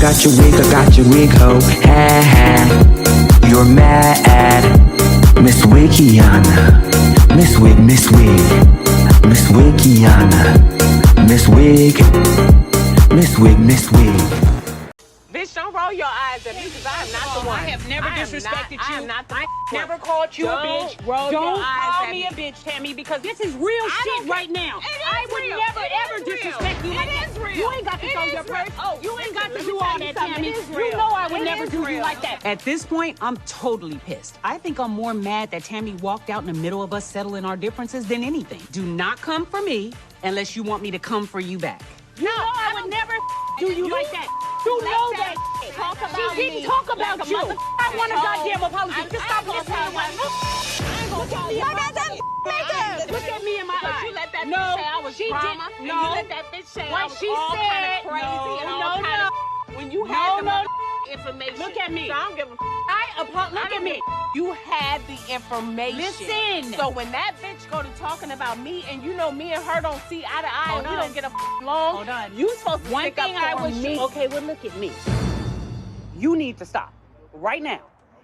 got your wig, ho. Ha ha. You're mad, Miss Wikiana. Miss Wig, Miss Wigiana. Miss Wig, Miss Wig, Miss Wig. Bitch, don't roll your eyes at me because I am not the one. I have never disrespected you. I am not the one. Never called you a bitch. Don't call me a bitch, Tammy, because this is real shit right now. I would never ever disrespect you like that. You ain't got to throw your purse. You ain't got to do all that, Tammy. You know I would never do you like that. At this point, I'm totally pissed. I think I'm more mad that Tammy walked out in the middle of us settling our differences than anything. Do not come for me unless you want me to come for you back. You know I would never do you like that. You know that. She didn't talk about you. I want a goddamn apology. Just stop listening to my look at me. Look at me in my eyes. You let that bitch say I was drama. No. You let that bitch say I was she all said, kind of crazy and all kind of when you had the information. Look at me. So I don't give a look at me. You had the information. Listen. So when that bitch go to talking about me and you know me and her don't see eye to eye and we don't get along. Hold on. You supposed to stick up for me. Okay, well look at me. You need to stop right now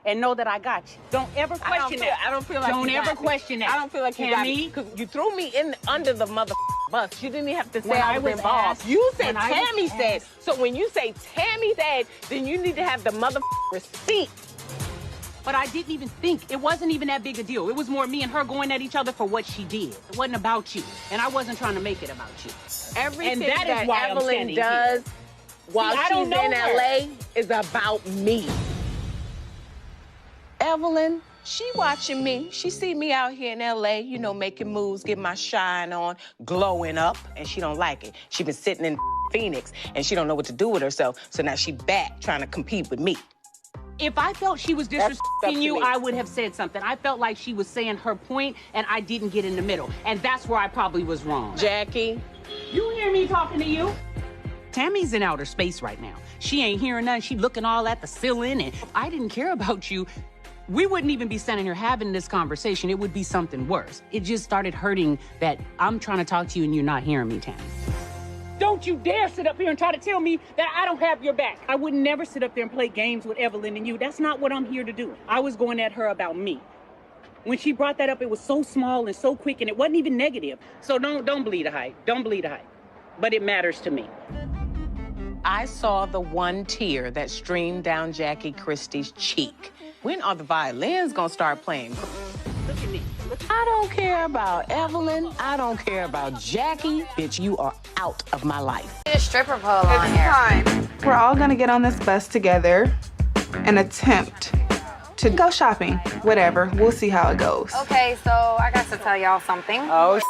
and know that I got you. Don't ever question that. I don't feel like Don't you ever got me. question that. I don't feel like you got me because you threw me in under the mother bus. You didn't even have to say When I I was was involved. asked- You said when I was Tammy said. So when you say Tammy said, then you need to have the mother receipt. But I didn't even think. It wasn't even that big a deal. It was more me and her going at each other for what she did. It wasn't about you. And I wasn't trying to make it about you. Everything And that is why I'm Evelyn standing does while See, I she's don't in know her. LA is about me. Evelyn, she watching me. She see me out here in LA, you know, making moves, getting my shine on, glowing up, and she don't like it. She been sitting in Phoenix, and she don't know what to do with herself, so now she back trying to compete with me. If I felt she was That's up disrespecting to you, me. I would have said something. I felt like she was saying her point, and I didn't get in the middle. And that's where I probably was wrong. Jackie, You hear me talking to you? Tammy's in outer space right now. She ain't hearing nothing. She looking all at the ceiling, and if I didn't care about you, we wouldn't even be standing here having this conversation. It would be something worse. It just started hurting that I'm trying to talk to you and you're not hearing me, Tammy. Don't you dare sit up here and try to tell me that I don't have your back. I would never sit up there and play games with Evelyn and you. That's not what I'm here to do. I was going at her about me. When she brought that up, it was so small and so quick, and it wasn't even negative. So don't believe the hype. Don't believe the hype. But it matters to me. I saw the one tear that streamed down Jackie Christie's cheek. When are the violins gonna start playing? Look at me. I don't care about Evelyn. I don't care about Jackie. Bitch, you are out of my life. A stripper pole on here. Time. We're all gonna get on this bus together and attempt to go shopping. Whatever. We'll see how it goes. Okay, so I got to tell y'all something. Oh,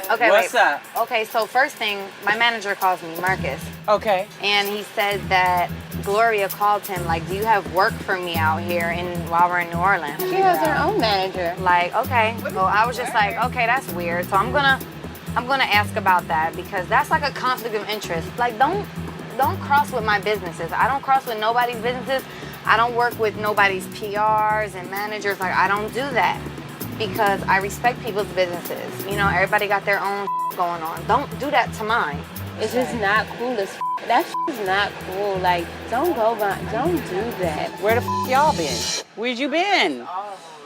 Okay, what's wait. up? Okay, so first thing, my manager calls me Marcus, Okay. and he said that Gloria called him, like, do you have work for me out here while we're in New Orleans? She has her own manager. Like, okay. So I was just like, okay, that's weird. So I'm gonna ask about that because that's like a conflict of interest. Like, don't cross with my businesses. I don't cross with nobody's businesses. I don't work with nobody's PRs and managers. Like, I don't do that because I respect people's businesses. You know, everybody got their own going on. Don't do that to mine. It's just not cool as that is not cool. Like, don't do that. Where the y'all been? Where'd you been?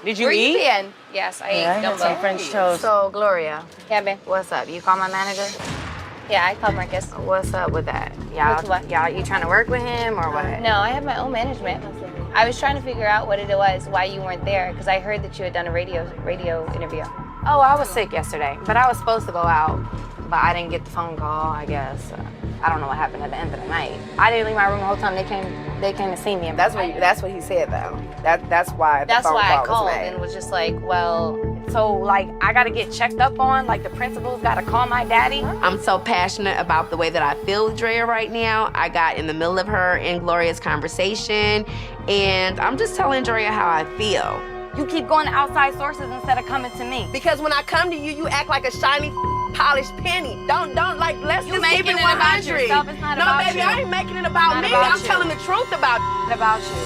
Did you Where eat? you been? Yes, I ate I had gumbo. some French toast. So, Gloria, Yeah, babe. what's up? You call my manager? Yeah, I called Marcus. What's up with that? Y'all, With what? y'all, you trying to work with him or what? No, I have my own management. I was trying to figure out what it was, why you weren't there, because I heard that you had done a radio interview. Oh, I was sick yesterday, but I was supposed to go out, but I didn't get the phone call, I guess. I don't know what happened at the end of the night. I didn't leave my room the whole time. They came to see me. That's what he said though. That's why the phone I call called was made. and was just like, well, so like I gotta get checked up on. Like the principal's gotta call my daddy. I'm so passionate about the way that I feel with Drea right now. I got in the middle of her and Gloria's conversation, and I'm just telling Drea how I feel. You keep going to outside sources instead of coming to me. Because when I come to you, you act like a shiny, polished penny. Don't like. Let's You just keep making it it about 100. yourself. It's not no, about baby, you. I ain't making it about Not me. about I'm you. telling the truth about. It's about you.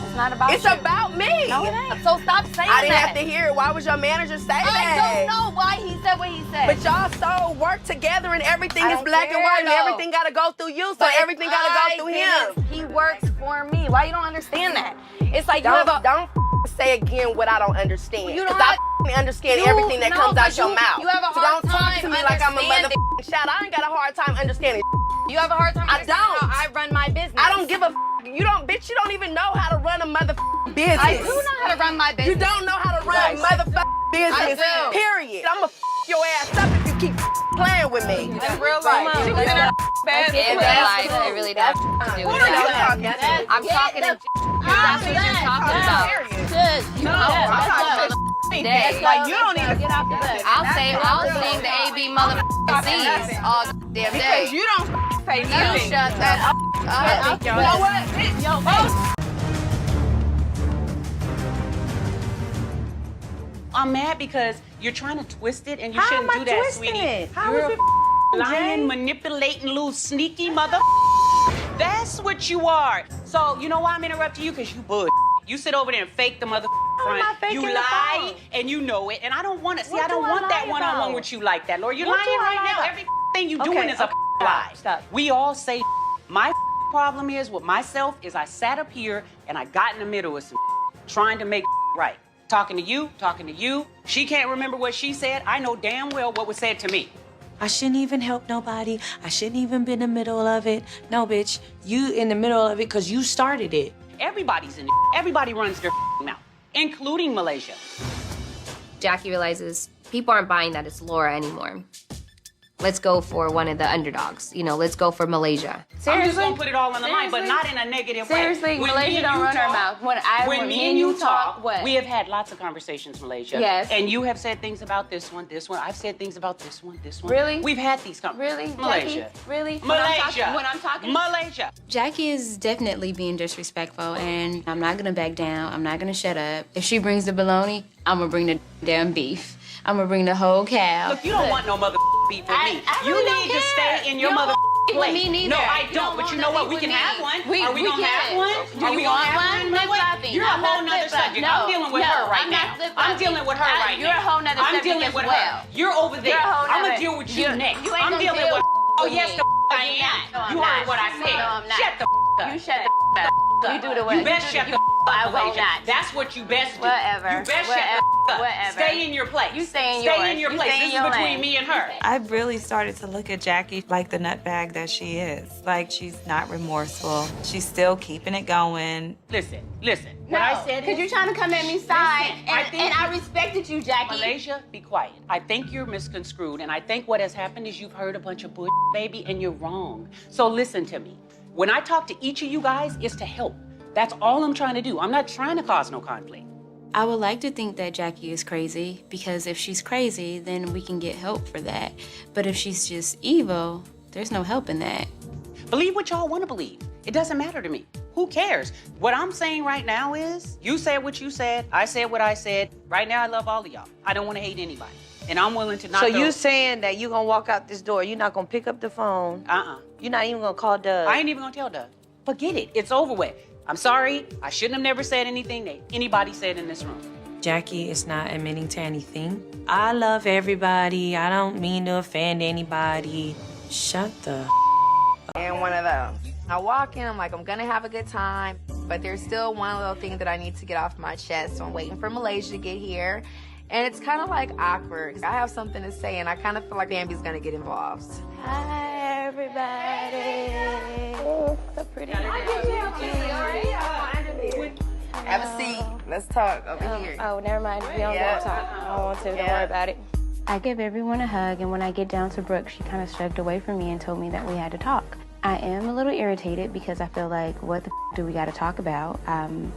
It's It's not about It's you. about me. No, it ain't. So stop saying I didn't that. have to hear it. Why would your manager say I that? don't know why he said what he said. But y'all so work together and everything I is don't black and care, white and though. everything gotta go through you, so But everything gotta go through him. He works for me. Why you don't understand that? It's like Don't you have a... say again what I don't understand. You don't 'Cause have- I understand You- everything that no, comes but out your you- mouth. you have a so hard don't talk to time me like I'm a understanding. motherfucking child. I ain't got a hard time understanding. You have a hard time I understanding don't. how I run my business. I don't give a. You don't, bitch. You don't even know how to run a motherfucking business. I do know how to run my business. You don't know how to run a motherfucking business. I do. Period. I'ma your ass up if you keep playing with me. In real life. She was in her bed. In real life, it really does to do What with are you it. talking about? I'm talking to... That's what you're talking about. Day. Like, you don't even get off the bus. I'll sing the AB motherfucking C's all damn day. Because you don't say You nothing. shut that up. You know what? Bitch, yo, I'm mad because you're trying to twist it and you How shouldn't am I do that, twisting sweetie. it? How You're is a it lying, manipulating, little sneaky mother. That's what you are. So you know why I'm interrupting you? Because you bull. You sit over there and fake the mother front. not faking You the lie phone. and you know it. And I don't want to see. What I don't do I want that lie one-on-one about? with you like that, Lord. You're What lying do I right lie now. about? Everything you Okay, doing is a okay, lie. stop. We all say my problem is with myself is I sat up here and I got in the middle of some trying to make right. Talking to you. She can't remember what she said. I know damn well what was said to me. I shouldn't even help nobody. I shouldn't even be in the middle of it. No, bitch, you in the middle of it because you started it. Everybody's in it. Everybody runs their mouth, including Malaysia. Jackie realizes people aren't buying that it's Laura anymore. Let's go for one of the underdogs. You know, let's go for Malaysia. I'm just gonna put it all on the line, but not in a negative way. Seriously, When Malaysia me and don't you run her talk- mouth. When me and you talk, what? we have had lots of conversations, Malaysia. Yes. And you have said things about this one. I've said things about this one. Really? We've had these conversations. Really? Malaysia. Jackie? Really? Malaysia. When I'm talking? Malaysia. Jackie is definitely being disrespectful, and I'm not gonna back down. I'm not gonna shut up. If she brings the bologna, I'm gonna bring the damn beef. I'm gonna bring the whole cow. Look, you don't want no mother beef with me. I You really don't need to care. stay in your You don't mother want beef with place. me neither. No, I You don't. don't But you want know no what? beef We with can me. have one. We Are we gonna can. have one? Do Are you we gonna want have one? one? You know what? Flip-flopping. You're a I'm not whole nother flip-flopping. subject. No, I'm dealing with no, her right I'm not now. I'm flip-flopping. dealing with her right You're a now. whole nother I'm subject dealing as with well. her. You're over there. You're a whole I'm nother- gonna deal with you you- next. you ain't I'm gonna dealing deal with. Oh with yes, me. the No, I you're am. not. No, I'm You not. heard what I said. No, I'm not. Shut the up. You shut the up. You do the what? You best shut the I up, will Malaysia. not. That's what you best do. Whatever. You best Whatever. shut the up. Whatever. Stay in your place. You stay in Stay yours. in your You place. stay in This your is between lane. me and her. I've really started to look at Jackie like the nutbag that she is. Like, she's not remorseful. She's still keeping it going. Listen. No, What I said because is, you're trying to come at me side, Listen, I think- and I respected you, Jackie. Malaysia, be quiet. I think you're misconstrued, and I think what has happened is you've heard a bunch of bull, baby, and you're wrong. So listen to me. When I talk to each of you guys, it's to help. That's all I'm trying to do. I'm not trying to cause no conflict. I would like to think that Jackie is crazy, because if she's crazy, then we can get help for that. But if she's just evil, there's no help in that. Believe what y'all want to believe. It doesn't matter to me. Who cares? What I'm saying right now is, you said what you said, I said what I said. Right now, I love all of y'all. I don't want to hate anybody. And I'm willing to not So throw- you saying that you gonna walk out this door, you're not gonna pick up the phone, you're not even gonna call Doug? I ain't even gonna tell Doug. Forget it. It's over with. I'm sorry. I shouldn't have never said anything that anybody said in this room. Jackie is not admitting to anything. I love everybody. I don't mean to offend anybody. Shut the And one of those. I walk in, I'm like, I'm gonna have a good time, but there's still one little thing that I need to get off my chest. So I'm waiting for Malaysia to get here. And it's kind of like awkward. I have something to say, and I kind of feel like Bambi's gonna get involved. Hi, everybody. Oh, so pretty. Have a seat. Let's talk over here. Oh, never mind. We don't want to talk. I don't want to. Don't worry about it. I give everyone a hug, and when I get down to Brooke, she kind of shrugged away from me and told me that we had to talk. I am a little irritated because I feel like, what the do we got to talk about?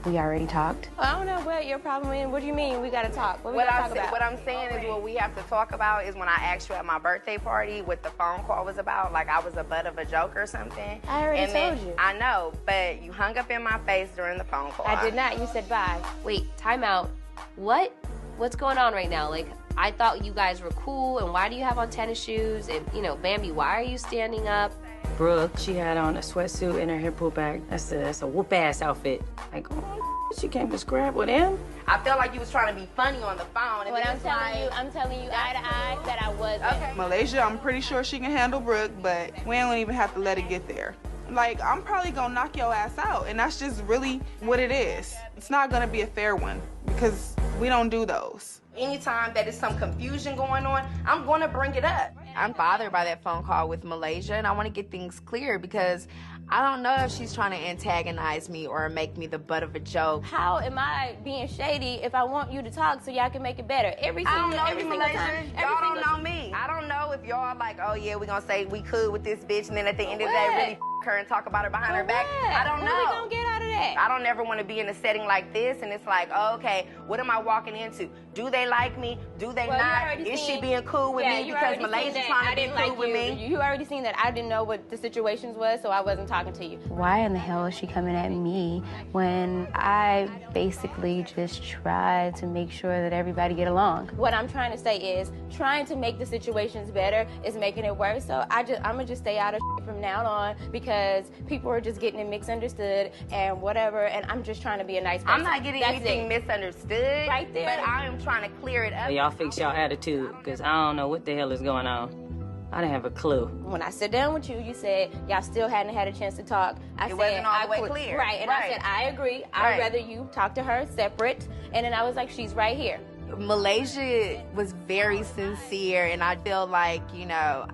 We already talked. I don't know what your problem is. What do you mean we got to talk? What we What, got to talk about? what I'm saying is what we have to talk about is when I asked you at my birthday party what the phone call was about, like I was a butt of a joke or something. I already and then, told you. I know, but you hung up in my face during the phone call. I did not. You said bye. Wait, time out. What? What's going on right now? Like, I thought you guys were cool, and why do you have on tennis shoes? And, you know, Bambi, why are you standing up? Brooke, she had on a sweatsuit and her hair pulled back. That's a whoop-ass outfit. Like, oh, she came to scrap with him? I felt like you was trying to be funny on the phone. But I'm telling you eye to eye that I wasn't. Okay. Malaysia, I'm pretty sure she can handle Brooke, but we don't even have to let it get there. Like, I'm probably gonna knock your ass out, and that's just really what it is. It's not gonna be a fair one, because we don't do those. Anytime that there's some confusion going on, I'm gonna bring it up. I'm bothered by that phone call with Malaysia, and I wanna get things clear because I don't know if she's trying to antagonize me or make me the butt of a joke. How am I being shady if I want you to talk so y'all can make it better? I don't know you, Malaysia. Y'all don't know me. I don't know if y'all like, oh yeah, we gonna say we could with this bitch, and then at the end of the day, really her and talk about her behind her back. I don't know. What are we gonna get out of that? I don't ever want to be in a setting like this, and it's like, oh, okay, what am I walking into? Do they like me? Do they not? Is she being cool with me because Malaysia's trying to be cool with me? You already seen that I didn't know what the situations was, so I wasn't talking to you. Why in the hell is she coming at me when I basically just tried to make sure that everybody get along? What I'm trying to say is trying to make the situations better is making it worse. So I'm gonna just stay out of from now on because people are just getting it misunderstood and whatever, and I'm just trying to be a nice person. I'm not getting anything misunderstood, right there. but I am trying to clear it up. Y'all fix y'all attitude, because I don't know what the hell is going on. I didn't have a clue. When I sat down with you, you said y'all still hadn't had a chance to talk. It wasn't all the way clear. Right, and I said, I agree. I'd rather you talk to her separate. And then I was like, she's right here. Malaysia was very sincere, and I feel like, you know,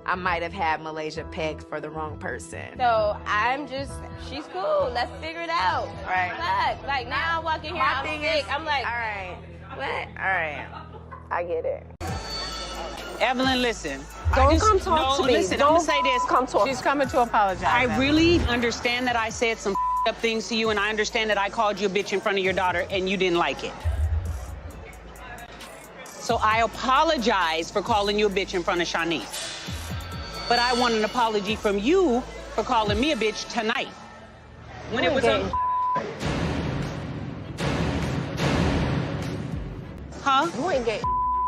I might have had Malaysia pegged for the wrong person. So I'm just, she's cool. Let's figure it out. Right. Fuck. Like now I walk in here, I'm sick. I'm like, all right. what? All right. I get it. Evelyn, listen. Don't come talk to me. Listen, I'm gonna say this. Come talk. She's coming to apologize. I really understand that I said some up things to you, and I understand that I called you a bitch in front of your daughter, and you didn't like it. So I apologize for calling you a bitch in front of Shanice. But I want an apology from you for calling me a bitch tonight. When it was on. Huh? You ain't gay.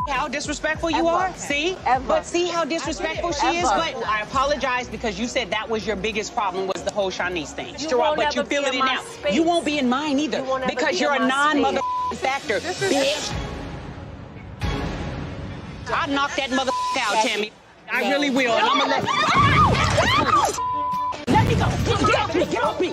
How disrespectful you are? See? But see how disrespectful she is? But I apologize because you said that was your biggest problem was the whole Shanice thing. But you feel it now. You won't be in mine either because you're a non-mother factor, bitch. I'll knock that mother out, Tammy. I really will, and I'm gonna let Let me go. Get off me.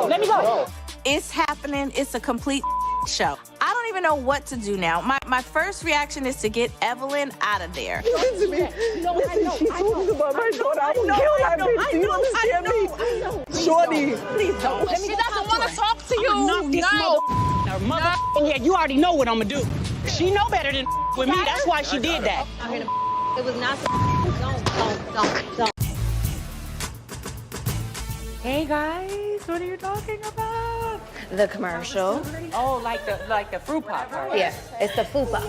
Let me go. It's happening. It's a complete show. I don't even know what to do now. My first reaction is to get Evelyn out of there. Listen to me. Listen, she told me about my daughter. I will kill that bitch. Do you understand me? Shorty. Please don't. She doesn't want to talk to you. No. Yeah, you already know what I'm gonna do. She know better than with me. That's why she did that. It was not don't. Hey guys, what are you talking about? The commercial. Oh, like the fruit pop part. Yeah, it's the fupa.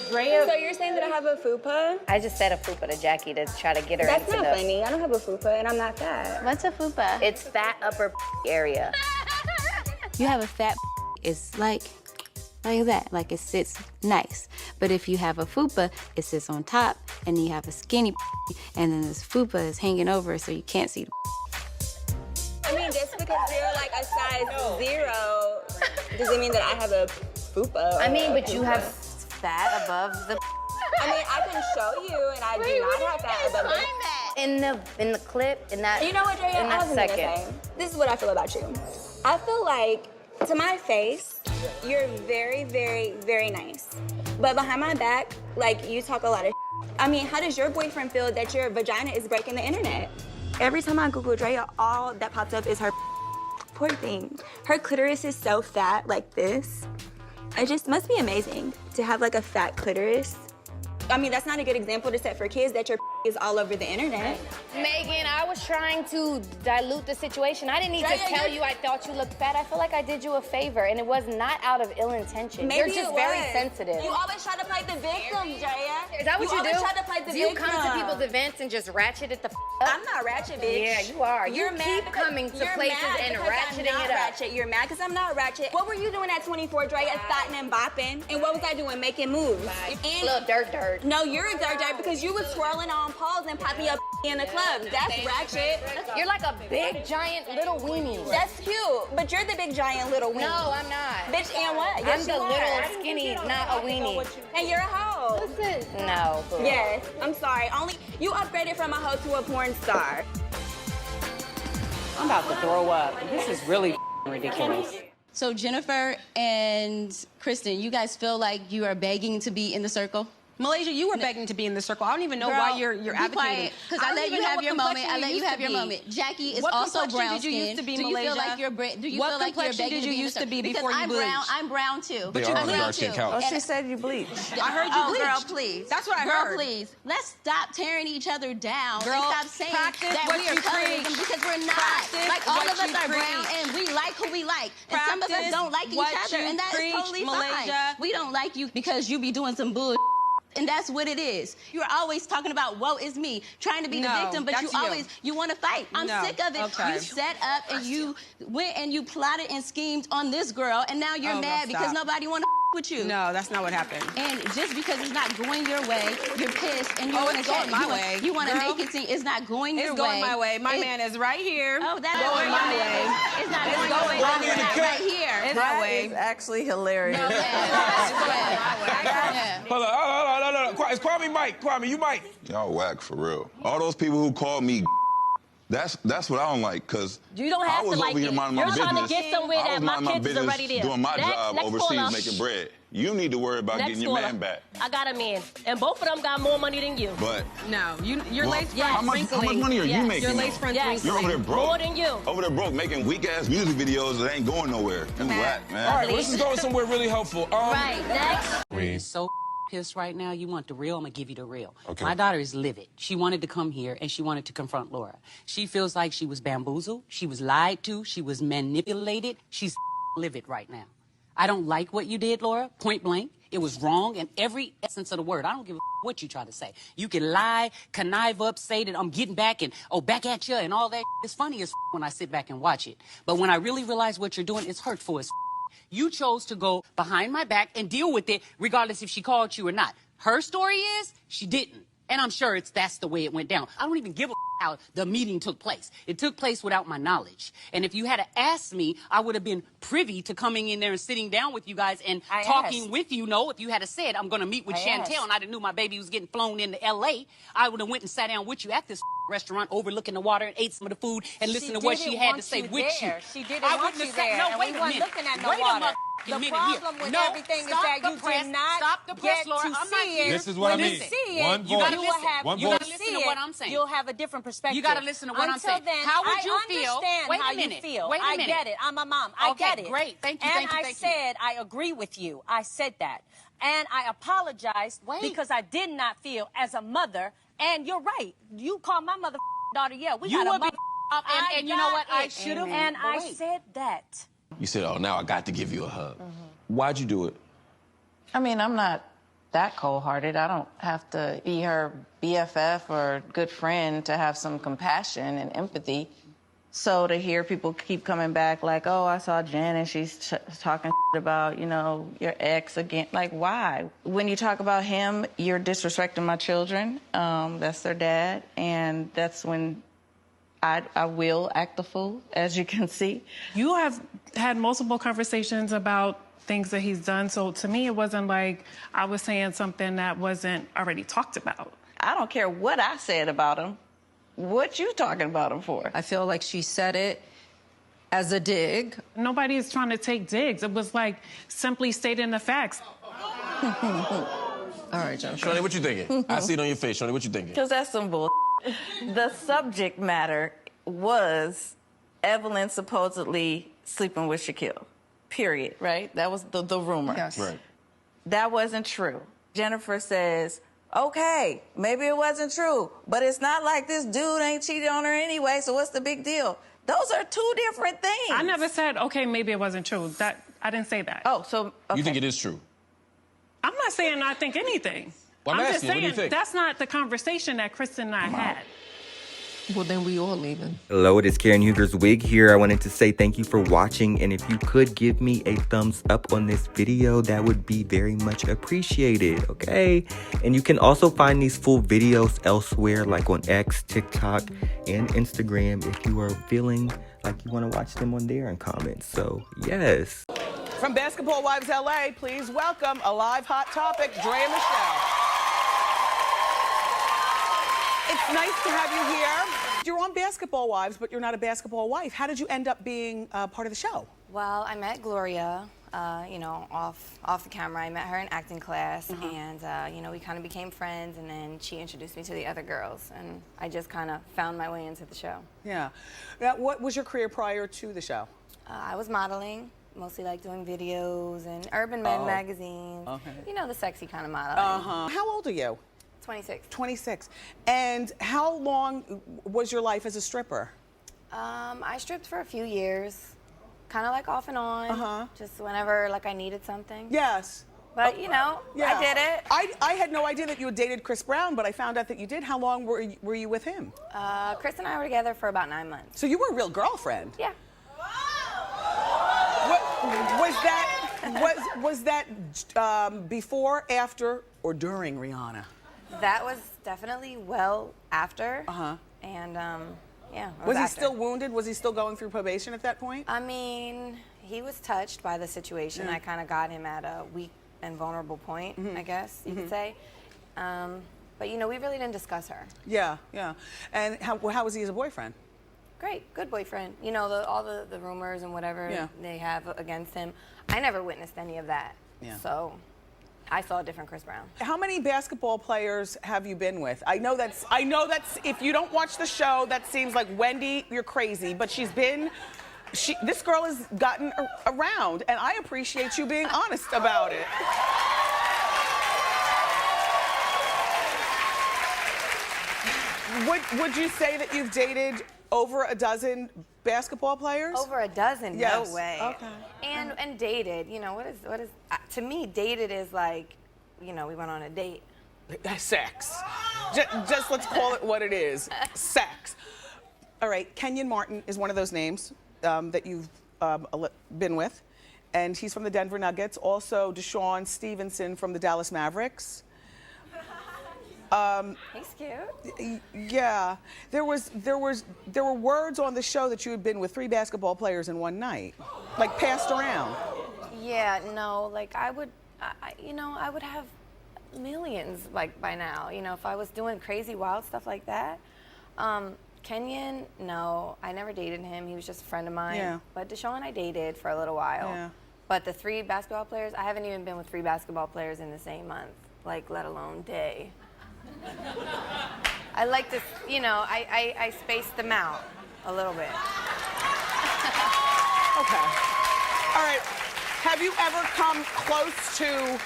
So you're saying that I have a fupa? I just said a fupa to Jackie to try to get her That's into not funny. I don't have a fupa and I'm not fat. What's a fupa? It's fat upper area. You have a fat, it's like that, like it sits nice. But if you have a fupa, it sits on top, and you have a skinny, and then this fupa is hanging over so you can't see the. I mean, just because you're like a size 0, does it mean that I have a fupa? I mean, but you have fat above the. I mean, I can show you, and I do not have fat above the. In the clip, in that. You know what, Drea? In that second. This is what I feel about you. I feel like, to my face, you're very, very, very nice. But behind my back, like, you talk a lot of I mean, how does your boyfriend feel that your vagina is breaking the internet? Every time I Google Drea, all that pops up is her poor thing. Her clitoris is so fat, like this. It just must be amazing to have, like, a fat clitoris. I mean, that's not a good example to set for kids that your is all over the internet. Megan, I was trying to dilute the situation. I didn't need to tell you I thought you looked fat. I feel like I did you a favor, and it was not out of ill intention. Maybe You're just it very was. sensitive. You always try to play the victim, Jaya. Is that what you do? always try to play the do you victim. come to people's events and just ratchet it the f up? I'm not ratchet, bitch. Yeah, you are. You're you mad keep because- coming to you're places mad and because ratcheting I'm not it up. Ratchet. You're mad because I'm not ratchet. What were you doing at 24, Drea? Thotting and bopping. And what was I doing? Making moves. And Little dirt. no, you're a dirt because you was twirling on poles and popping up in the club. That's ratchet. You're like a big, giant, little weenie. That's cute, but you're the big, giant, little weenie. No, I'm not. Bitch, and what? I'm Yes, the you are. little, skinny, not a weenie. And you're a hoe. No. Boo. Yes, I'm sorry. Only you upgraded from a hoe to a porn star. I'm about to throw up. This is really ridiculous. So Jennifer and Kristen, you guys feel like you are begging to be in the circle? Malaysia, you were begging to be in the circle. I don't even know why you're advocating. Because I let you have your moment. I let you have your moment. Jackie is also brown did you used to be, Do you Malaysia? feel like you're do you What feel like you're complexion begging did you to be in used the to be circle? before Because you bleached? I'm brown too. But I'm brown dark skin too. counts. Oh, she said you bleached. I heard you bleached. Girl, please. That's what I Girl, heard. please. Let's stop tearing each other down Girl, and stop saying practice that what we are you colorism preach. because we're not. Practice Like all what of us you are brown preach. and we like who we like. And some of us Practice don't like each what other, you and that is preach, totally Malaysia. fine. We don't like you because you be doing some bullshit. And that's what it is. You're always talking about woe is me, trying to be the No, victim, but you that's you. always want to fight. I'm No, sick of it. okay. You set up and you went and you plotted and schemed on this girl, and now you're Oh, mad no, because stop. nobody want to with you. No, that's not what happened. And just because it's not going your way, you're pissed and you Oh, want it's to going my way. You want to Girl, make it seem it's not going your way. It's going my way. My man is right here. Oh, that's going my way. It's not It's going going your my way. way. It's not right here. It's That my way. is actually hilarious. No, yeah. Hold on. It's Kwame Mike. Kwame, you Mike. Y'all whack for real. All those people who call me that's what I don't like, because You don't have I was to like over here it. minding my You're trying to business. get somewhere I that was my minding my kids is business, already there. doing my job Next overseas, caller. making bread. You need to worry about getting your man back. I got a man, and both of them got more money than you. But No, your well, lace front how much money are you making? Your though? lace front Yes. You're over there broke. More than you. Over there broke, making weak-ass music videos that ain't going nowhere. You whack, man. All right, well, this is going somewhere really helpful. Right, next. Is so pissed right now. You want the real? I'm gonna give you the real. Okay. My daughter is livid. She wanted to come here and she wanted to confront Laura. She feels like she was bamboozled. She was lied to. She was manipulated. She's livid right now. I don't like what you did, Laura. Point blank. It was wrong in every essence of the word. I don't give a what you try to say. You can lie, connive up, say that I'm getting back and back at you and all that. It's funny as when I sit back and watch it. But when I really realize what you're doing, it's hurtful as You chose to go behind my back and deal with it regardless if she called you or not. Her story is she didn't. And I'm sure that's the way it went down. I don't even give a how the meeting took place. It took place without my knowledge. And if you had asked me, I would have been privy to coming in there and sitting down with you guys and talking with you. No, if you had said, I'm going to meet with Chantel and I knew my baby was getting flown into L.A., I would have went and sat down with you at this restaurant overlooking the water and ate some of the food and listened to what she had to say with you. She didn't I want wouldn't you have sat- there, No, and wait we a weren't minute. looking at no Wait a water. motherfucking The minute problem here. with No, everything is stop that the you press. did not Stop the press, get Laura. to I'm not see here. it. This is what I When you mean. see One it, You gotta voice. you will listen. have, One You voice. gotta listen to what I'm saying. You'll have a different perspective. You gotta listen to what I'm Until saying. Then, How would you I feel? understand Wait a how minute. you feel. Wait a I minute. get it. I'm a mom. I Okay, get it. great. Thank you, And thank you, I thank you. said I agree with you. I said that. And I apologized because I did not feel as a mother. And you're right. You call my mother daughter. Yeah, we You got a would be mother. and you know what? I should have. And I said that. You said, oh, now I got to give you a hug. Why'd you do it? I mean, I'm not that cold-hearted. I don't have to be her BFF or good friend to have some compassion and empathy. So to hear people keep coming back like, oh, I saw Jen and she's talking about, your ex again. Like, why? When you talk about him, you're disrespecting my children. That's their dad. And that's when I will act the fool, as you can see. You have had multiple conversations about things that he's done. So to me, it wasn't like I was saying something that wasn't already talked about. I don't care what I said about him. What you talking about him for? I feel like she said it as a dig. Nobody is trying to take digs. It was like simply stating the facts. All right, Jennifer. Shorty, what you thinking? I see it on your face. Shorty, what you thinking? Because that's some bull. The subject matter was Evelyn supposedly sleeping with Shaquille. Period, right? That was the rumor. Yes. Right. That wasn't true. Jennifer says, Okay, maybe it wasn't true, but it's not like this dude ain't cheated on her anyway, so what's the big deal? Those are two different things. I never said, okay, maybe it wasn't true. I didn't say that. Oh, so, okay. You think it is true? I'm not saying I think anything. Well, I'm just asking you, what do saying you think? that's not the conversation that Kristen and I had. Well, then we all leaving. Hello, it is Karen Huger's Wig here. I wanted to say thank you for watching, and if you could give me a thumbs up on this video, that would be very much appreciated, okay? And you can also find these full videos elsewhere, like on X, TikTok, and Instagram, if you are feeling like you want to watch them on there and comment. So, yes. From Basketball Wives LA, please welcome a live hot topic, Drea Michelle. It's nice to have you here. You're on Basketball Wives, but you're not a basketball wife. How did you end up being part of the show? Well, I met Gloria, you know, off the camera. I met her in acting class, and, you know, we kind of became friends, and then she introduced me to the other girls, and I just kind of found my way into the show. Yeah. Now, what was your career prior to the show? I was modeling, mostly like doing videos and Urban Men magazines. Okay. You know, the sexy kind of modeling. How old are you? 26. 26. And how long was your life as a stripper? I stripped for a few years, kind of like off and on, just whenever like I needed something. Yes. But you know, I did it. I had no idea that you had dated Chris Brown, but I found out that you did. How long were you with him? Chris and I were together for about 9 months. So you were a real girlfriend? Yeah. Was that before, after, or during Rihanna? That was definitely well after. And yeah. Was he still wounded? Was he still going through probation at that point? I mean, he was touched by the situation. Yeah. I kind of got him at a weak and vulnerable point, I guess you could say. But you know, we really didn't discuss her. Yeah, yeah. And how was he as a boyfriend? Great, good boyfriend. You know, all the rumors and whatever they have against him. I never witnessed any of that. Yeah. So I saw a different Chris Brown. How many basketball players have you been with? I know that's if you don't watch the show, that seems like, Wendy, you're crazy, but this girl has gotten around, and I appreciate you being honest about it. Would you say that you've dated over a dozen basketball players? Over a dozen? Yes. No way. Okay. And dated, you know, what is to me, dated is like, you know, we went on a date. Sex. Just let's call it what it is. Sex. All right, Kenyon Martin is one of those names that you've been with, and he's from the Denver Nuggets. Also, Deshaun Stevenson from the Dallas Mavericks. He's cute. Yeah, there were words on the show that you had been with 3 basketball players in one night, like passed around. Yeah, no, like I would have millions like by now. You know, if I was doing crazy wild stuff like that. Kenyon, no, I never dated him. He was just a friend of mine. Yeah. But Deshaun, I dated for a little while. Yeah. But the 3 basketball players, I haven't even been with 3 basketball players in the same month, like let alone day. I like to, you know, I spaced them out a little bit. Okay. All right. Have you ever come close to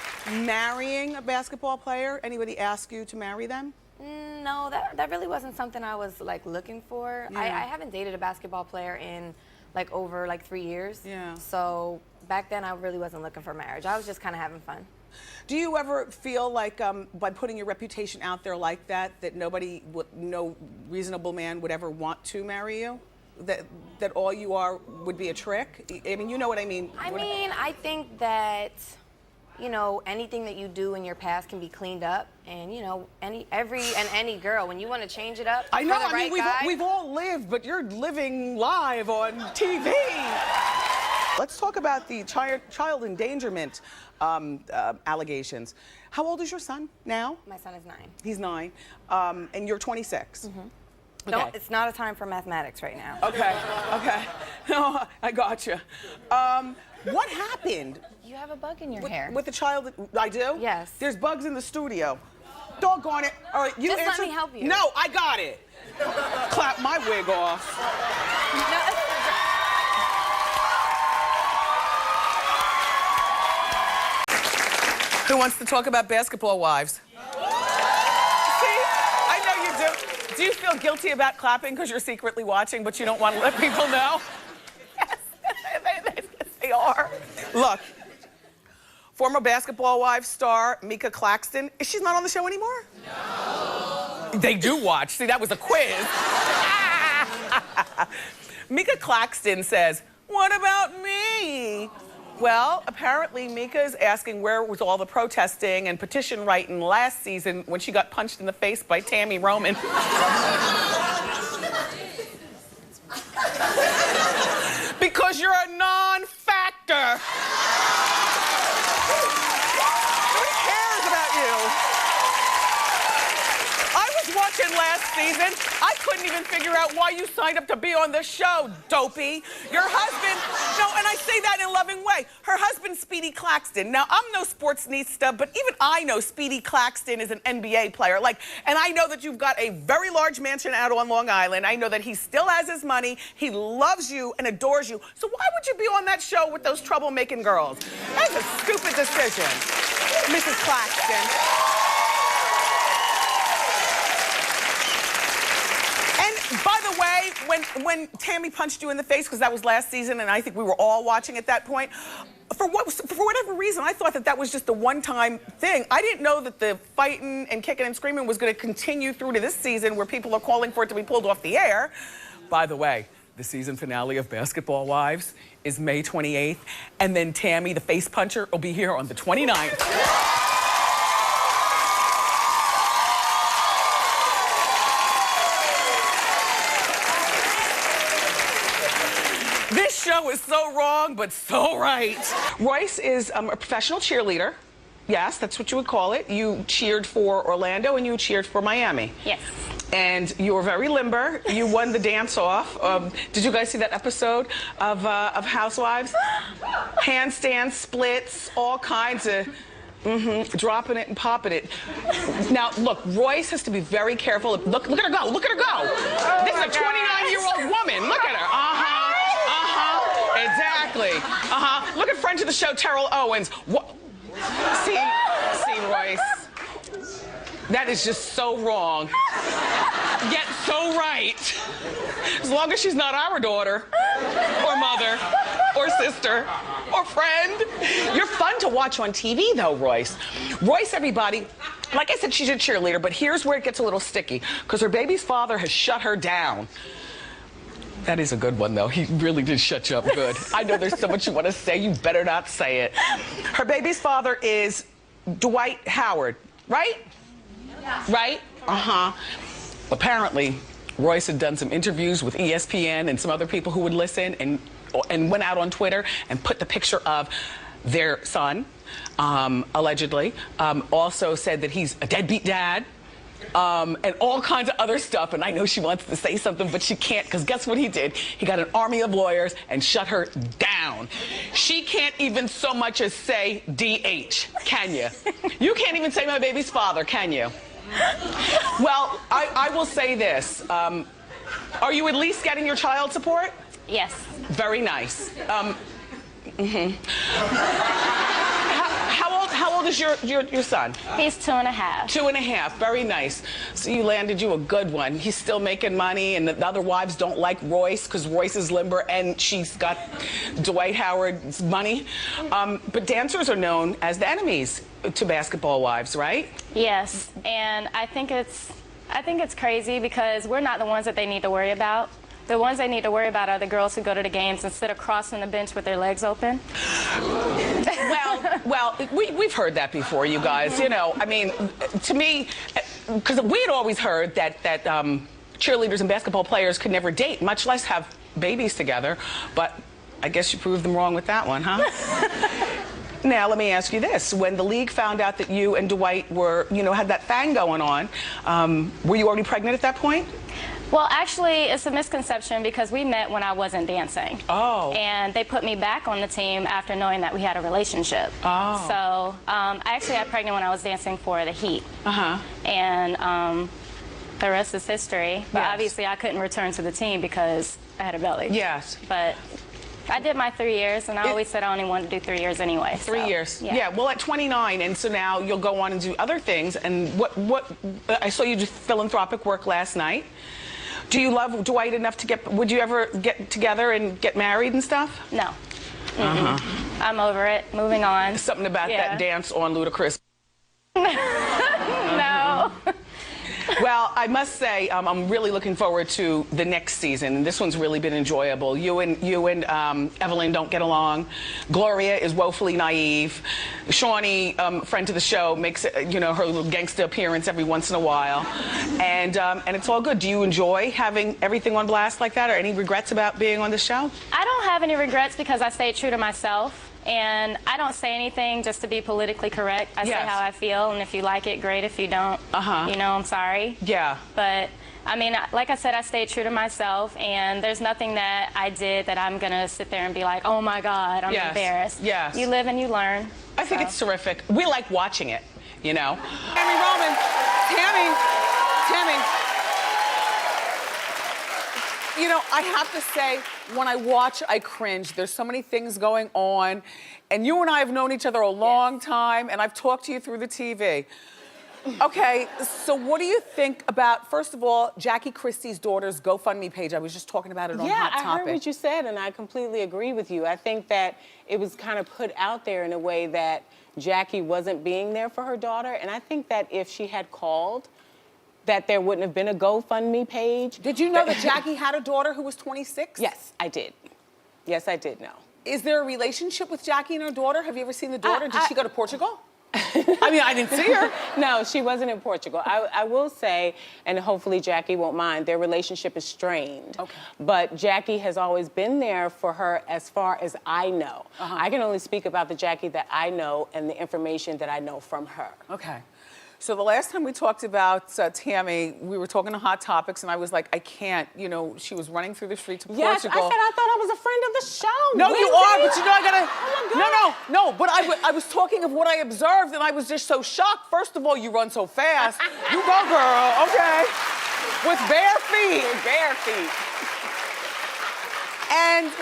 marrying a basketball player? Anybody ask you to marry them? No, that really wasn't something I was like looking for. Yeah. I haven't dated a basketball player in like over like 3 years. Yeah. So back then I really wasn't looking for marriage. I was just kind of having fun. Do you ever feel like by putting your reputation out there like that, no reasonable man would ever want to marry you? That all you are would be a trick? I mean, you know what I mean. I think that, you know, anything that you do in your past can be cleaned up, and you know, any girl, when you want to change it up, I know. for the right guy, we've all lived, but you're living live on TV. Let's talk about the child endangerment allegations. How old is your son now? My son is 9. He's 9, and you're 26. No, Okay. it's not a time for mathematics right now. Okay. No, I got you. What happened? You have a bug in your hair. With the child? I do? Yes. There's bugs in the studio. Doggone it. All right, you Just let answer. me help you. No, I got it. Clap my wig off. Who wants to talk about Basketball Wives? Do you feel guilty about clapping because you're secretly watching, but you don't want to let people know? Yes, they are. Look, former Basketball Wives star Mika Claxton, she's not on the show anymore? No. They do watch. See, that was a quiz. Mika Claxton says, "What about me?" Well, apparently Mika's asking where was all the protesting and petition writing last season when she got punched in the face by Tammy Roman. Because you're a non-factor. Nobody cares about you. I was watching last season. I couldn't even figure out why you signed up to be on the show, dopey. Your husband, no, and I say that in a loving way. Her husband, Speedy Claxton. Now, I'm no sportsnista, but even I know Speedy Claxton is an NBA player. And I know that you've got a very large mansion out on Long Island. I know that he still has his money. He loves you and adores you. So why would you be on that show with those troublemaking girls? That's a stupid decision, Mrs. Claxton. By the way, when Tammy punched you in the face, because that was last season, and I think we were all watching at that point, for whatever reason, I thought that was just a one-time thing. I didn't know that the fighting and kicking and screaming was going to continue through to this season where people are calling for it to be pulled off the air. By the way, the season finale of Basketball Wives is May 28th, and then Tammy, the face puncher, will be here on the 29th. This show is so wrong, but so right. Royce is a professional cheerleader. Yes, that's what you would call it. You cheered for Orlando and you cheered for Miami. Yes. And you were very limber. You won the dance-off. Did you guys see that episode of Housewives? Handstand splits, all kinds of... dropping it and popping it. Now, look, Royce has to be very careful. Look at her go. Look at her go. This is a 29-year-old woman. Look at her. Exactly. Look at friend of the show, Terrell Owens. What? See, Royce. That is just so wrong, yet so right. As long as she's not our daughter, or mother, or sister, or friend. You're fun to watch on TV, though, Royce. Royce, everybody, like I said, she's a cheerleader, but here's where it gets a little sticky, because her baby's father has shut her down. That is a good one, though. He really did shut you up good. I know there's so much you want to say. You better not say it. Her baby's father is Dwight Howard, right? Yeah. Right? Apparently, Royce had done some interviews with ESPN and some other people who would listen and went out on Twitter and put the picture of their son, allegedly. Also said that he's a deadbeat dad. And all kinds of other stuff, and I know she wants to say something, but she can't, because guess what he did? He got an army of lawyers and shut her down. She can't even so much as say DH, can you? You can't even say my baby's father, can you? Well, I will say this. Are you at least getting your child support? Yes. Very nice. How old is your son? He's 2.5. 2.5, very nice. So you landed you a good one. He's still making money, and the other wives don't like Royce because Royce is limber and she's got Dwight Howard's money. But dancers are known as the enemies to Basketball Wives, right? Yes, and I think it's crazy because we're not the ones that they need to worry about. The ones they need to worry about are the girls who go to the games instead of crossing the bench with their legs open. Well, we've heard that before, you guys. You know, I mean, to me, because we had always heard that cheerleaders and basketball players could never date, much less have babies together. But I guess you proved them wrong with that one, huh? Now, let me ask you this. When the league found out that you and Dwight were, had that thing going on, were you already pregnant at that point? Well, actually, it's a misconception because we met when I wasn't dancing. Oh. And they put me back on the team after knowing that we had a relationship. Oh. So I actually got pregnant when I was dancing for the Heat. And the rest is history. But obviously, I couldn't return to the team because I had a belly. Yes. But I did my 3 years, and I always said I only wanted to do 3 years anyway. 3 years. Yeah. Well, at 29, and so now you'll go on and do other things. And what? I saw you do philanthropic work last night. Do you love Dwight enough to get? Would you ever get together and get married and stuff? No. I'm over it. Moving on. Something about that dance on Ludacris. No. Well, I must say, I'm really looking forward to the next season. This one's really been enjoyable. You and Evelyn don't get along. Gloria is woefully naive. Shawnee, friend to the show, makes her little gangster appearance every once in a while, and it's all good. Do you enjoy having everything on blast like that, or any regrets about being on the show? I don't have any regrets because I stayed true to myself. And I don't say anything just to be politically correct. I say how I feel, and if you like it, great. If you don't, I'm sorry. Yeah. But, I mean, like I said, I stayed true to myself, and there's nothing that I did that I'm going to sit there and be like, oh, my God, I'm embarrassed. Yes. You live and you learn. I think it's terrific. We like watching it, Tammy Roman. Tammy. I have to say, when I watch, I cringe. There's so many things going on. And you and I have known each other a long time, and I've talked to you through the TV. Okay, so what do you think about, first of all, Jackie Christie's daughter's GoFundMe page? I was just talking about it on Hot Topic. Yeah, I heard what you said, and I completely agree with you. I think that it was kind of put out there in a way that Jackie wasn't being there for her daughter, and I think that if she had called, that there wouldn't have been a GoFundMe page. Did you know that Jackie had a daughter who was 26? Yes, I did. Yes, I did know. Is there a relationship with Jackie and her daughter? Have you ever seen the daughter? Did she go to Portugal? I mean, I didn't see her. No, she wasn't in Portugal. I will say, and hopefully Jackie won't mind, their relationship is strained. Okay. But Jackie has always been there for her as far as I know. I can only speak about the Jackie that I know and the information that I know from her. Okay. So the last time we talked about Tammy, we were talking to Hot Topics, and I was like, I can't, she was running through the streets of Yes, Portugal. I said I thought I was a friend of the show. No, you are, but I gotta. Oh my God. No, but I was talking of what I observed, and I was just so shocked. First of all, you run so fast. You go, girl, okay. With bare feet. With bare feet. And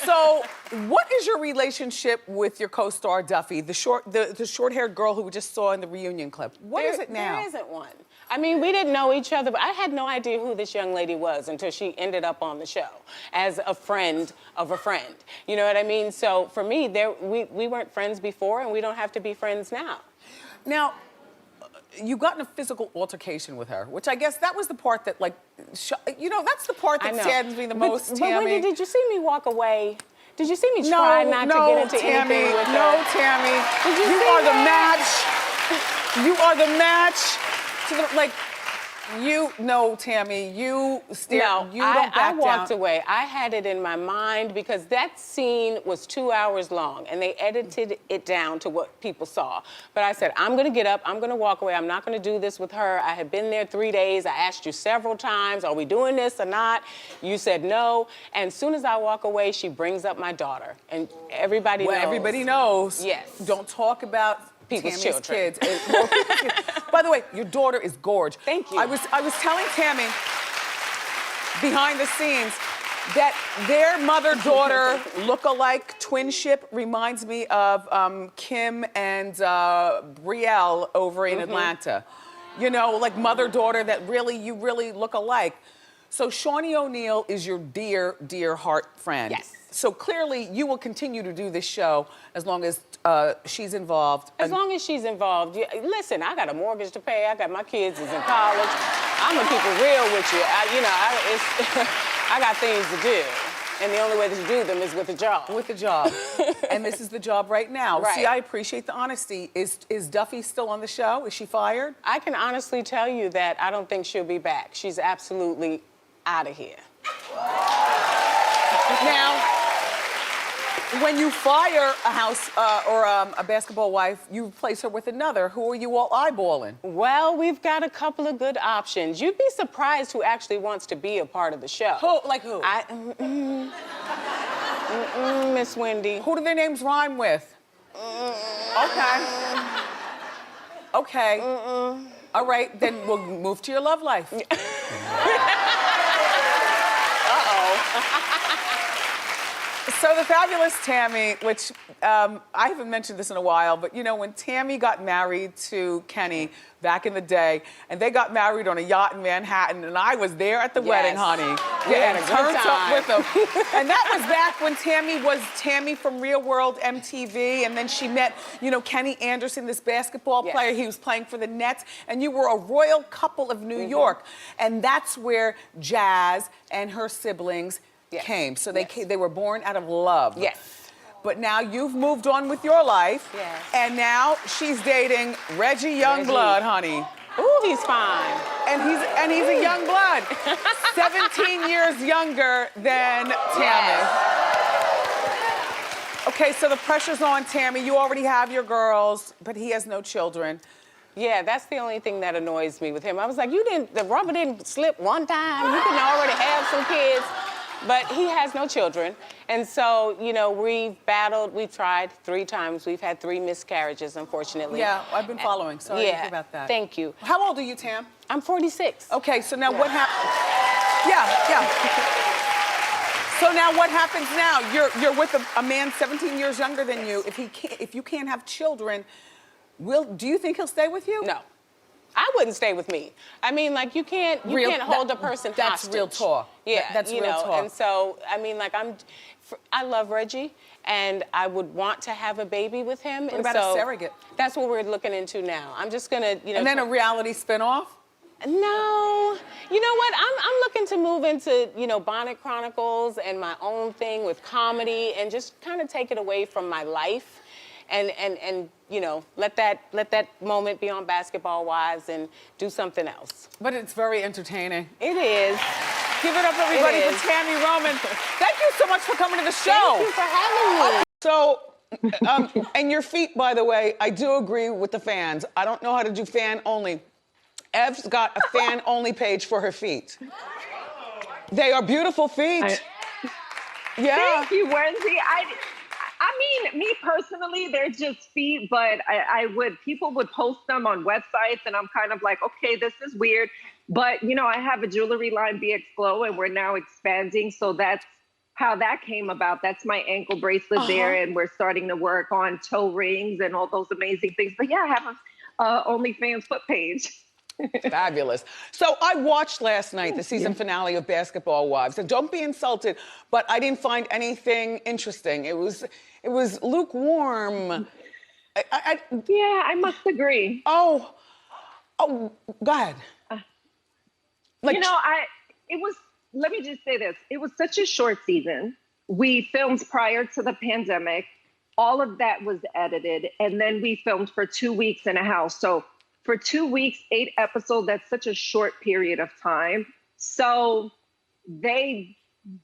so, what is your relationship with your co-star Duffy, the short-haired girl who we just saw in the reunion clip? What is it now? There isn't one. I mean, we didn't know each other, but I had no idea who this young lady was until she ended up on the show as a friend of a friend. You know what I mean? So for me, we weren't friends before, and we don't have to be friends now. Now, you got in a physical altercation with her, which I guess that was the part that, that's the part that saddens me the most, Tammy. But Wendy, did you see me walk away? Did you see me try not to get into anything with her? No, Tammy. You are the match. You are the match to the, Tammy, you don't back I walked down. away. I had it in my mind because that scene was 2 hours long and they edited it down to what people saw. But I said, I'm gonna get up, I'm gonna walk away, I'm not gonna do this with her. I had been there 3 days. I asked you several times, are we doing this or not? You said no. And as soon as I walk away, she brings up my daughter. And everybody knows. Everybody knows. Yes. Don't talk about people's Tammy's children. kids. By the way, your daughter is gorge. Thank you. I was telling Tammy behind the scenes that their mother-daughter look-alike twinship reminds me of Kim and Brielle over in Atlanta. Like mother-daughter that you really look alike. So Shawnee O'Neal is your dear, dear heart friend. Yes. So clearly you will continue to do this show as long as she's involved. As long as she's involved. Listen, I got a mortgage to pay. I got my kids is in college. I'm gonna keep it real with you. I got things to do. And the only way to do them is with a job. With a job. And this is the job right now. Right. See, I appreciate the honesty. Is Duffy still on the show? Is she fired? I can honestly tell you that I don't think she'll be back. She's absolutely out of here. Now, when you fire a house or a basketball wife, you replace her with another. Who are you all eyeballing? Well, we've got a couple of good options. You'd be surprised who actually wants to be a part of the show. Who? Like who? Miss Wendy. Who do their names rhyme with? Okay. Okay. All right, then we'll move to your love life. Uh-oh. 'Cause, So the fabulous Tammy, which I haven't mentioned this in a while, but you know, when Tammy got married to Kenny back in the day, and they got married on a yacht in Manhattan, and I was there at the wedding, honey. We had a good turned up time. with them. And that was back when Tammy was Tammy from Real World MTV, and then she met, you know, Kenny Anderson, this basketball player. He was playing for the Nets, and you were a royal couple of New York. And that's where Jazz and her siblings came. So they were born out of love. Yes. But now you've moved on with your life. Yes. And now she's dating Reggie Youngblood, honey. Ooh, he's fine. And he's a young blood. 17 years younger than Tammy. Okay, so the pressure's on Tammy. You already have your girls, but he has no children. Yeah, that's the only thing that annoys me with him. I was like, the rubber didn't slip one time. You can already have some kids. But he has no children. And so, you know, we've battled, we've tried 3 times. We've had 3 miscarriages, unfortunately. Yeah, I've been following. Sorry to hear about that. Thank you. How old are you, Tam? I'm 46. Okay, so now what happened? Yeah. So now what happens now? You're with a man 17 years younger than you. If you can't have children, do you think he'll stay with you? No. I wouldn't stay with me. I mean, like, you can't hold a person hostage. That's real talk. Yeah, that's real talk. And so, I mean, like, I love Reggie, and I would want to have a baby with him. What about a surrogate? That's what we're looking into now. I'm just gonna, you know. And then a reality spinoff? No. You know what? I'm looking to move into, you know, Bonnet Chronicles and my own thing with comedy and just kind of take it away from my life. And you know, let that moment be on Basketball Wives and do something else. But it's very entertaining. It is. Give it up, everybody, for Tammy Roman. Thank you so much for coming to the show. Thank you for having me. So, and your feet, by the way, I do agree with the fans. I don't know how to do fan only. Ev's got a fan only page for her feet. They are beautiful feet. Yeah. Thank you, Wendy. I mean, me personally, they're just feet, but people would post them on websites, and I'm kind of like, okay, this is weird. But, you know, I have a jewelry line, BX Glow, and we're now expanding. So that's how that came about. That's my ankle bracelet there, and we're starting to work on toe rings and all those amazing things. But yeah, I have a OnlyFans foot page. Fabulous. So I watched last night the season finale of Basketball Wives. And don't be insulted, but I didn't find anything interesting. It was lukewarm. Yeah, I must agree. Oh, go ahead. You know, let me just say this. It was such a short season. We filmed prior to the pandemic. All of that was edited. And then we filmed for 2 weeks in a house. So for 2 weeks, 8 episodes, that's such a short period of time. So they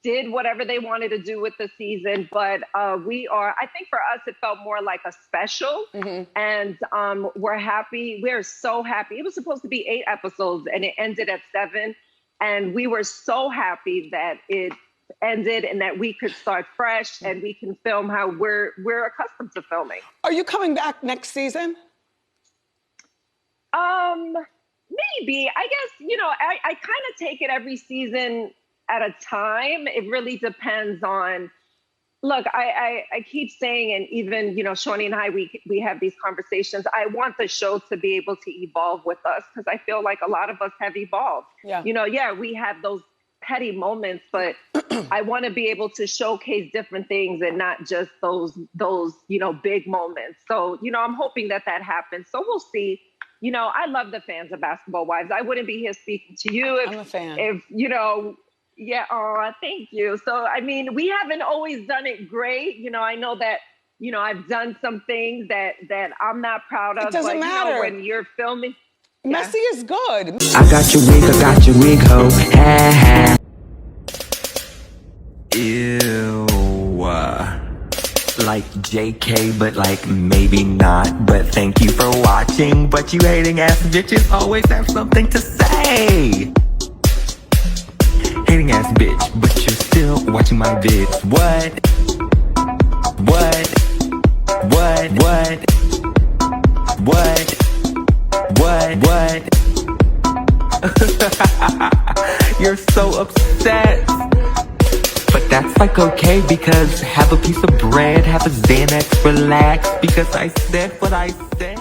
did whatever they wanted to do with the season. But I think for us, it felt more like a special. And we're happy. We're so happy. It was supposed to be 8 episodes and it ended at 7. And we were so happy that it ended and that we could start fresh and we can film how we're accustomed to filming. Are you coming back next season? Maybe. I guess, you know, I kind of take it every season at a time. It really depends on, look, I keep saying, and even, you know, Shawnee and I, we have these conversations. I want the show to be able to evolve with us because I feel like a lot of us have evolved. Yeah. You know, yeah, we have those petty moments, but I want to be able to showcase different things and not just those, you know, big moments. So, you know, I'm hoping that happens. So we'll see. You know, I love the fans of Basketball Wives. I wouldn't be here speaking to you if, I'm a fan. If you know, yeah, thank you. So, I mean, we haven't always done it great. You know, I know that, you know, I've done some things that I'm not proud of. It doesn't matter. You know, when you're filming. Messy is good. I got your wig, ho. Ha ha. Ew. Like JK, but like maybe not. But thank you for watching. But you hating ass bitches always have something to say. Hating ass bitch, but you're still watching my vids. What? You're so upset. But that's like okay, because have a piece of bread, have a Xanax, relax, because I said what I said.